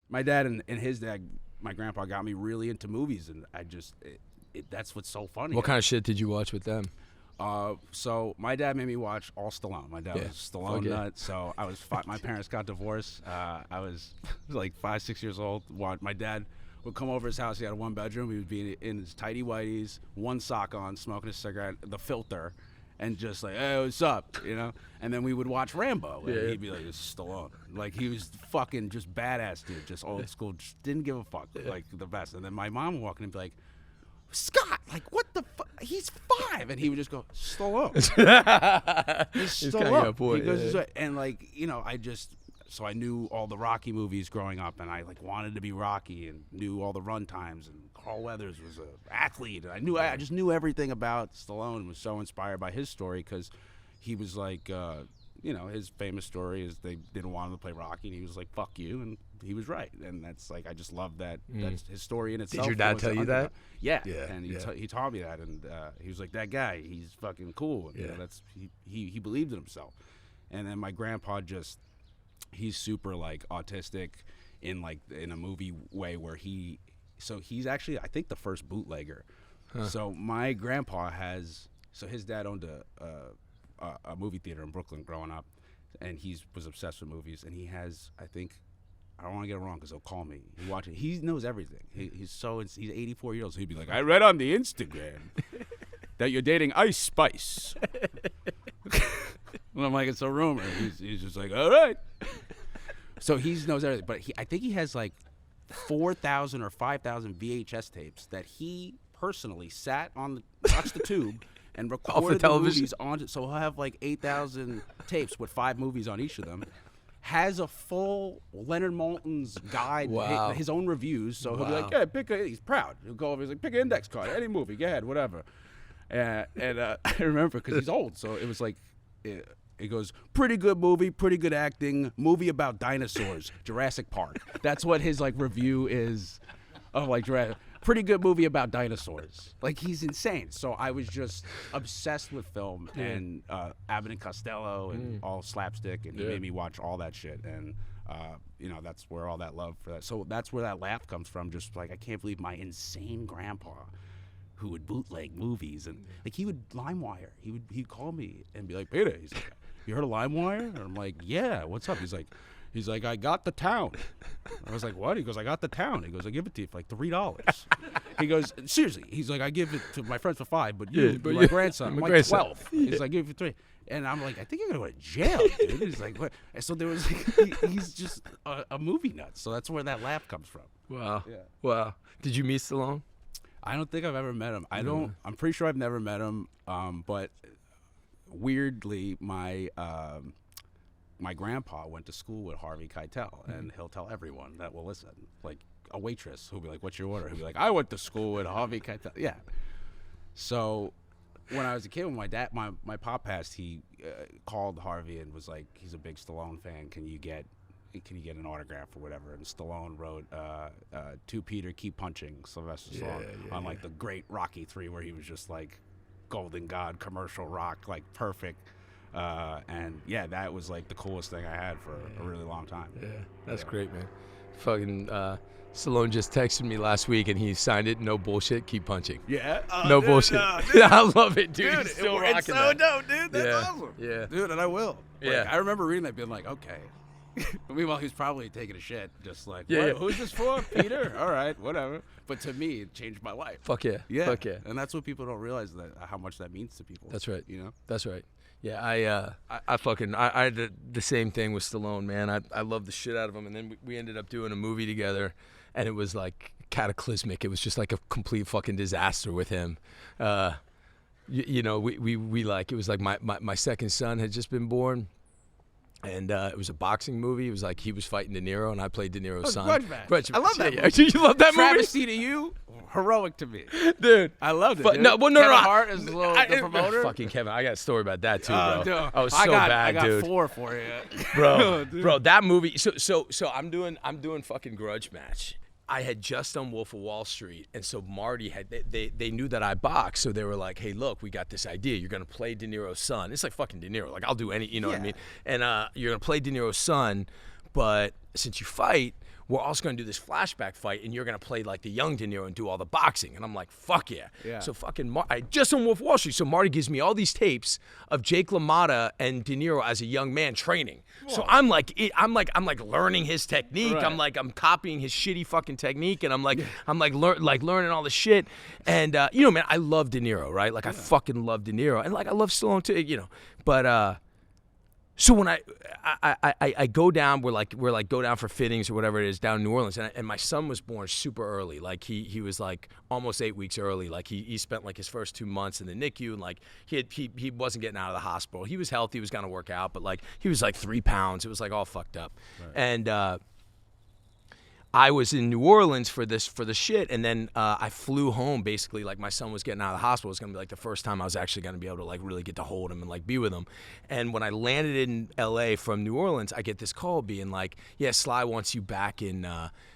my dad and his dad, my grandpa, got me really into movies, and I just that's what's so funny. What kind of shit did you watch with them? So my dad made me watch all Stallone. My dad was a Stallone nut. So I was my parents got divorced. I was like 5, 6 years old. My dad would come over his house. He had a 1-bedroom. He would be in his tighty whities, one sock on, smoking a cigarette, the filter, and just like, hey, what's up, you know? And then we would watch Rambo, and he'd be like, this is Stallone. Like, he was fucking just badass dude, just old school, just didn't give a fuck, like the best. And then my mom would walk in and be like, Scott, like, what the fuck? He's 5. And he would just go, Stallone. He's Stallone. Your boy, he goes, and like, you know, so I knew all the Rocky movies growing up, and I like wanted to be Rocky, and knew all the run times, and Carl Weathers was an athlete, and I just knew everything about Stallone, and was so inspired by his story, because he was like, you know, his famous story is they didn't want him to play Rocky, and he was like, fuck you, and he was right. And that's like, I just love that. That's his story in itself. Did your dad tell you that? Yeah. And he taught me that, and he was like, that guy, he's fucking cool. And, you know, that's he believed in himself. And then my grandpa he's super like autistic in a movie way, where he's actually, I think, the first bootlegger. So my grandpa his dad owned a movie theater in Brooklyn growing up, and he was obsessed with movies, and he has, I think, I don't want to get it wrong because he'll call me. He knows everything. He's 84 years old, so he'd be like, I read on the Instagram that you're dating Ice Spice. And I'm like, it's a rumor. He's just like, all right. So he knows everything, but I think he has like 4,000 or 5,000 VHS tapes that he personally watched the tube and recorded the movies on. So he'll have like 8,000 tapes with 5 movies on each of them. Has a full Leonard Maltin's guide, his own reviews. So he'll be like, yeah, he's proud. He'll go over, he's like, pick an index card, any movie, go ahead, whatever. And I remember, because he's old, so it was like, it goes, pretty good movie, pretty good acting, movie about dinosaurs, Jurassic Park. That's what his like review is of like Jurassic. Pretty good movie about dinosaurs. Like, he's insane. So I was just obsessed with film and Abbott and Costello and all slapstick, and he made me watch all that shit. And you know, that's where all that love for that. So that's where that laugh comes from. Just like, I can't believe my insane grandpa, who would bootleg movies, and like, he would LimeWire. He'd call me and be like, Peter, he's like, you heard of LimeWire? And I'm like, yeah, what's up? He's like, I got the town. I was like, what? He goes, I got the town. He goes, I give it to you for like $3. He goes, seriously. He's like, I give it to my friends for $5, but my grandson, I'm like 12. He's like, I give it for $3. And I'm like, I think you're gonna go to jail, dude. He's like, what? And so there was, he's just a movie nut. So that's where that laugh comes from. Wow. Yeah. Wow. Did you meet Stallone? I don't think I've ever met him. I'm pretty sure I've never met him. But weirdly, my grandpa went to school with Harvey Keitel, and he'll tell everyone that will listen. Like, a waitress who'll be like, what's your order? He'll be like, I went to school with Harvey Keitel. Yeah. So when I was a kid, when my dad, my pop passed, he called Harvey and was like, he's a big Stallone fan. Can you get an autograph or whatever? And Stallone wrote, to Peter, keep punching, Sylvester Stallone, on like the great Rocky 3, where he was just like Golden God, commercial rock, like perfect. And yeah, that was like the coolest thing I had for a really long time. Yeah, that's great, man. Fucking Stallone just texted me last week, and he signed it. No bullshit, keep punching. Yeah, no bullshit. I love it, dude. He's still rocking it's so dope, dude. That's awesome. Yeah, dude, and I will. Yeah, like, I remember reading that, being like, okay. Meanwhile, he's probably taking a shit, just like, who's this for? Peter? All right, whatever. But to me, it changed my life. Fuck yeah. Yeah. Fuck yeah. And that's what people don't realize, that how much that means to people. That's right. You know? That's right. Yeah, I did the same thing with Stallone, man. I loved the shit out of him, and then we ended up doing a movie together, and it was like cataclysmic. It was just like a complete fucking disaster with him. You know, we like, it was like my second son had just been born. And it was a boxing movie. It was like he was fighting De Niro, and I played De Niro's son. Grudge match. I love that movie. You love that movie? Travesty to you, heroic to me. Dude. I loved it, dude. No. Kevin Hart is the promoter. Fucking Kevin. I got a story about that, too, bro. Dude. I was so bad, dude. I got 4 for you. Bro, that movie. So I'm doing fucking Grudge Match. I had just done Wolf of Wall Street, and so Marty they knew that I boxed, so they were like, hey, look, we got this idea. You're going to play De Niro's son. It's like fucking De Niro. Like, I'll do any, you know what I mean? And you're going to play De Niro's son, but since you fight, we're also going to do this flashback fight, and you're going to play like the young De Niro and do all the boxing. And I'm like, fuck yeah. So fucking, I just on Wolf of Wall Street. So Marty gives me all these tapes of Jake LaMotta and De Niro as a young man training. Whoa. So I'm like learning his technique. Right. I'm copying his shitty fucking technique, and I'm learning all the shit. And you know, man, I love De Niro, right? Like I fucking love De Niro, and like I love Stallone too, you know. But so when I go down, we're like go down for fittings or whatever it is down in New Orleans, and my son was born super early. Like he was like almost 8 weeks early. Like he spent like his first 2 months in the NICU, and like he wasn't getting out of the hospital. He was healthy, he was gonna work out, but like he was like 3 pounds. It was like all fucked up. Right. And I was in New Orleans for the shit, and then I flew home basically like my son was getting out of the hospital. It was gonna be like the first time I was actually gonna be able to like really get to hold him and like be with him. And when I landed in LA from New Orleans, I get this call being like, yeah, Sly wants you back in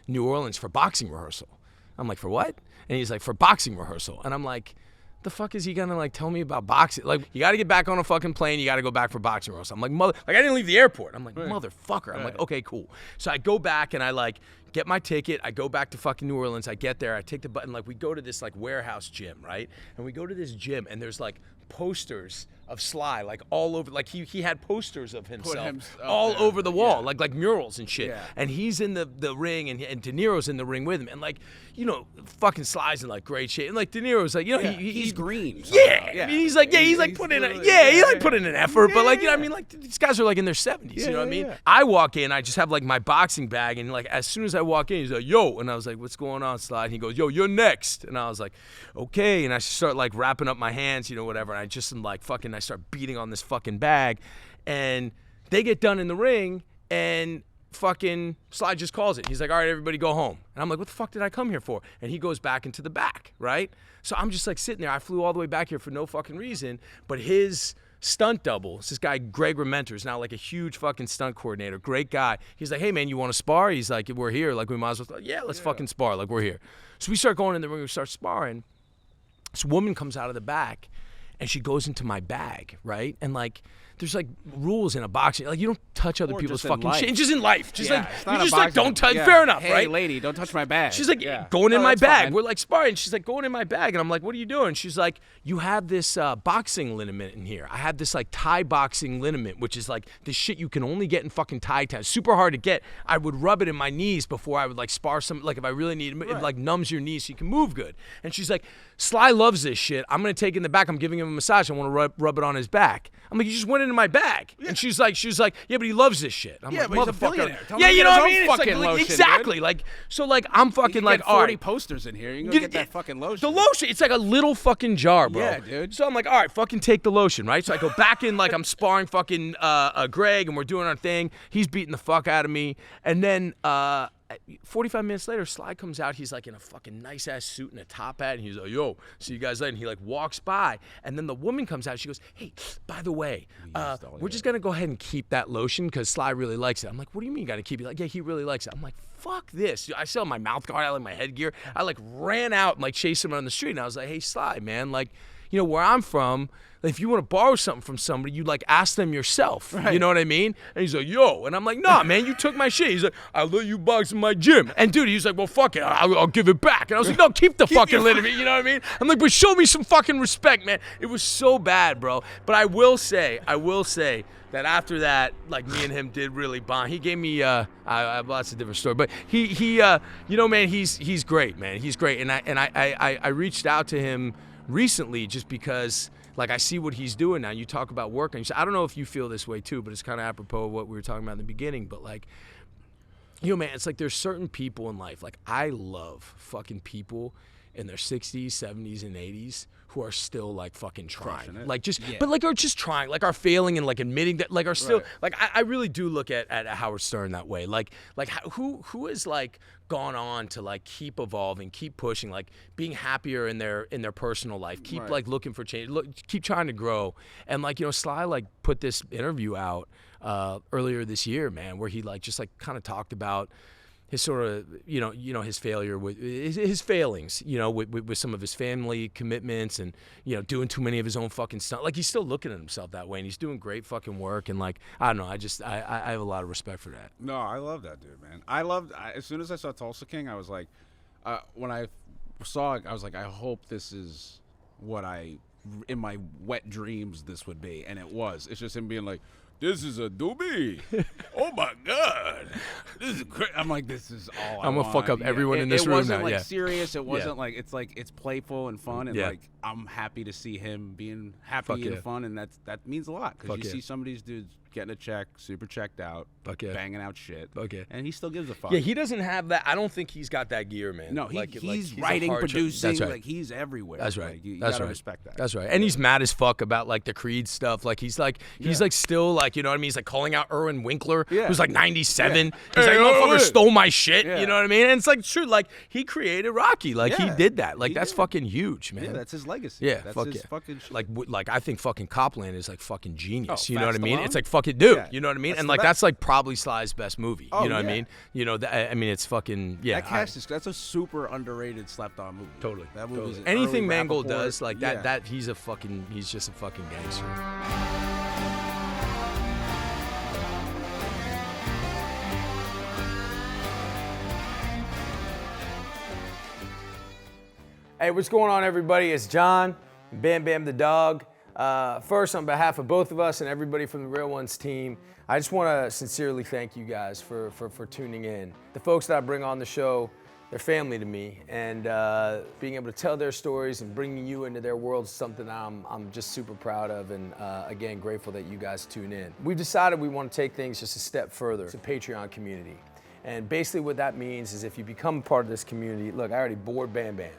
New Orleans for boxing rehearsal. I'm like, for what? And he's like, for boxing rehearsal. And I'm like, the fuck is he gonna like tell me about boxing? Like, you gotta get back on a fucking plane, you gotta go back for boxing rehearsal. I'm like, I didn't leave the airport. I'm like, motherfucker. I'm like, okay, cool. So I go back and I like get my ticket, I go back to fucking New Orleans, I get there, I take the button, like we go to this like warehouse gym, right? And we go to this gym and there's like posters of Sly like all over, like he had posters of himself all over the wall, like murals and shit. And he's in the ring and De Niro's in the ring with him, and like, you know, fucking Sly's in like great shape, and like De Niro's like, you know, he's green. I mean, he's like putting an effort, but like, you know what I mean, like these guys are like in their 70s, you know what I mean? I walk in, I just have like my boxing bag, and like as soon as I walk in, he's like, yo, and I was like, what's going on, Sly? And he goes, yo, you're next. And I was like, okay, and I start like wrapping up my hands, you know, whatever, and I just am like fucking, I start beating on this fucking bag, and they get done in the ring, and fucking Sly just calls it. He's like, all right, everybody go home. And I'm like, what the fuck did I come here for? And he goes back into the back, right? So I'm just like sitting there. I flew all the way back here for no fucking reason, but his stunt double, it's this guy Greg Rementer, is now like a huge fucking stunt coordinator, great guy. He's like, hey man, you want to spar? He's like, we're here, like we might as well, let's fucking spar, like we're here. So we start going in the ring, we start sparring. This woman comes out of the back, and she goes into my bag, right? And like, there's like rules in a boxing, like you don't touch other people's fucking shit. Just in life, just like you just like don't touch. Fair enough, right? Hey, lady, don't touch my bag. She's like going in my bag. Fine. We're like sparring. She's like going in my bag, and I'm like, what are you doing? She's like, you have this boxing liniment in here. I have this like Thai boxing liniment, which is like this shit you can only get in fucking Thai town. Super hard to get. I would rub it in my knees before I would like spar some. Like if I really need it, it like numbs your knees so you can move good. And she's like, Sly loves this shit. I'm gonna take it in the back. I'm giving him a massage. I want to rub it on his back. I'm like, you just went into my bag. And she was like, yeah, but he loves this shit. I'm like, but he's a motherfucker. billionaire. Yeah, you know what I mean? It's Fucking like, lotion, exactly. dude. Like, so like I'm fucking you like, get 40 all right, posters in here. You can go get that fucking lotion. The lotion, it's like a little fucking jar, bro. Yeah, dude. So I'm like, all right, fucking take the lotion, right? So I go back in, like I'm sparring fucking Greg, and we're doing our thing. He's beating the fuck out of me, and then 45 minutes later, Sly comes out. He's like in a fucking nice ass suit and a top hat, and he's like, yo, see you guys later. And he like walks by, and then the woman comes out. She goes, hey, by the way, we're just gonna go ahead and keep that lotion because Sly really likes it. I'm like, what do you mean you gotta keep it? Like, yeah, he really likes it. I'm like, fuck this. I still have my mouth guard, I like my headgear. I like ran out and like chased him on the street, and I was like, hey, Sly, man, like, you know, where I'm from, if you want to borrow something from somebody, you like ask them yourself. Right. You know what I mean? And he's like, yo. And I'm like, nah, man, you took my shit. He's like, I'll let you box in my gym. And dude, he's like, well, fuck it. I'll give it back. And I was like, no, keep the fucking liniment. You know what I mean? I'm like, but show me some fucking respect, man. It was so bad, bro. But I will say that after that, like me and him did really bond. He gave me, that's a different story. But he, you know, man, he's great, man. He's great. And I reached out to him recently just because, like, I see what he's doing now. You talk about work, and I don't know if you feel this way too, but it's kind of apropos of what we were talking about in the beginning. But like, you know, man, it's like there's certain people in life. Like, I love fucking people in their 60s, 70s, and 80s who are still like fucking trying, like just, but like are just trying, like are failing and like admitting that, like are still, like I really do look at Howard Stern that way, like who has like gone on to like keep evolving, keep pushing, like being happier in their personal life, keep like looking for change, keep trying to grow. And like, you know, Sly like put this interview out earlier this year, man, where he like just like kind of talked about his sort of, his failure with his failings, with some of his family commitments and, doing too many of his own fucking stuff. Like, he's still looking at himself that way, and he's doing great fucking work. And, like, I don't know, I have a lot of respect for that. No, I love that dude, man. As soon as I saw Tulsa King, I was like, when I saw it, I was like, I hope this is what in my wet dreams, this would be. And it was. It's just him being like, this is a doobie. Oh my God, this is crazy. I'm like, this is all I'm gonna fuck up everyone in this room now. It wasn't like serious. It wasn't like it's playful and fun, and like I'm happy to see him being happy and fun, and that means a lot because you see some of these dudes getting a check, super checked out, banging out shit, and he still gives a fuck. Yeah, he doesn't have that. I don't think he's got that gear, man. No, he's writing, producing. That's right. Like he's everywhere. That's right. Like, you That's gotta right. respect that. That's right. And he's mad as fuck about like the Creed stuff. Like he's still like, you know what I mean? He's like calling out Erwin Winkler, who's like 97. He's like, motherfucker stole my shit. You know what I mean? And it's like true. Like he created Rocky. Like he did that. Like that's fucking huge, man. Yeah, that's his legacy. Yeah, that's fuck his yeah. fucking shit. Like I think fucking Copland is like fucking genius. You know what I mean? Stallone? It's like fucking dude. Yeah. You know what I mean? That's And the like best. that's like probably Sly's best movie. Oh, You know what I yeah. mean? You know, I mean it's fucking That's a super underrated slept-on movie. Totally. That movie's an Anything early Mangold Rappaport. does, like Yeah. that he's just a fucking gangster. Hey, what's going on, everybody? It's John, Bam Bam the dog. First, on behalf of both of us and everybody from the Real Ones team, I just want to sincerely thank you guys for tuning in. The folks that I bring on the show, they're family to me, and being able to tell their stories and bringing you into their world is something I'm just super proud of, and again, grateful that you guys tune in. We've decided we want to take things just a step further. It's a Patreon community. And basically what that means is if you become part of this community, look, I already bored Bam Bam.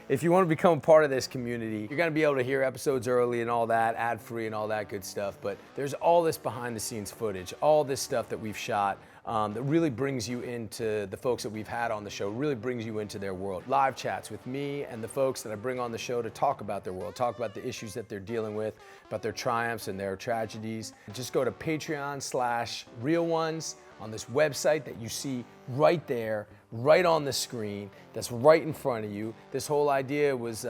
If you want to become a part of this community, you're going to be able to hear episodes early and all that, ad-free and all that good stuff. But there's all this behind-the-scenes footage, all this stuff that we've shot that really brings you into the folks that we've had on the show, really brings you into their world. Live chats with me and the folks that I bring on the show to talk about their world, talk about the issues that they're dealing with, about their triumphs and their tragedies. Just go to Patreon/RealOnes on this website that you see right there, right on the screen, that's right in front of you. This whole idea was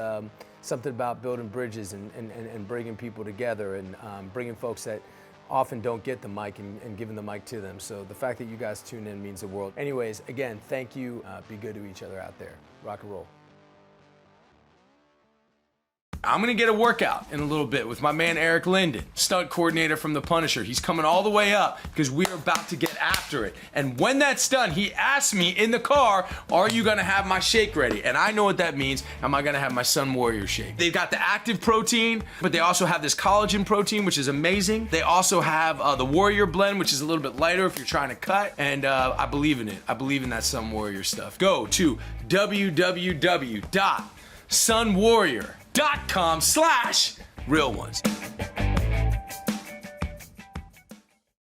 something about building bridges and bringing people together and bringing folks that often don't get the mic and giving the mic to them. So the fact that you guys tune in means the world. Anyways, again, thank you. Be good to each other out there. Rock and roll. I'm going to get a workout in a little bit with my man Eric Linden, stunt coordinator from The Punisher. He's coming all the way up because we're about to get after it. And when that's done, he asked me in the car, are you going to have my shake ready? And I know what that means. Am I going to have my Sun Warrior shake? They've got the active protein, but they also have this collagen protein, which is amazing. They also have the Warrior blend, which is a little bit lighter if you're trying to cut. And I believe in it. I believe in that Sun Warrior stuff. Go to www.sunwarrior.com/real ones.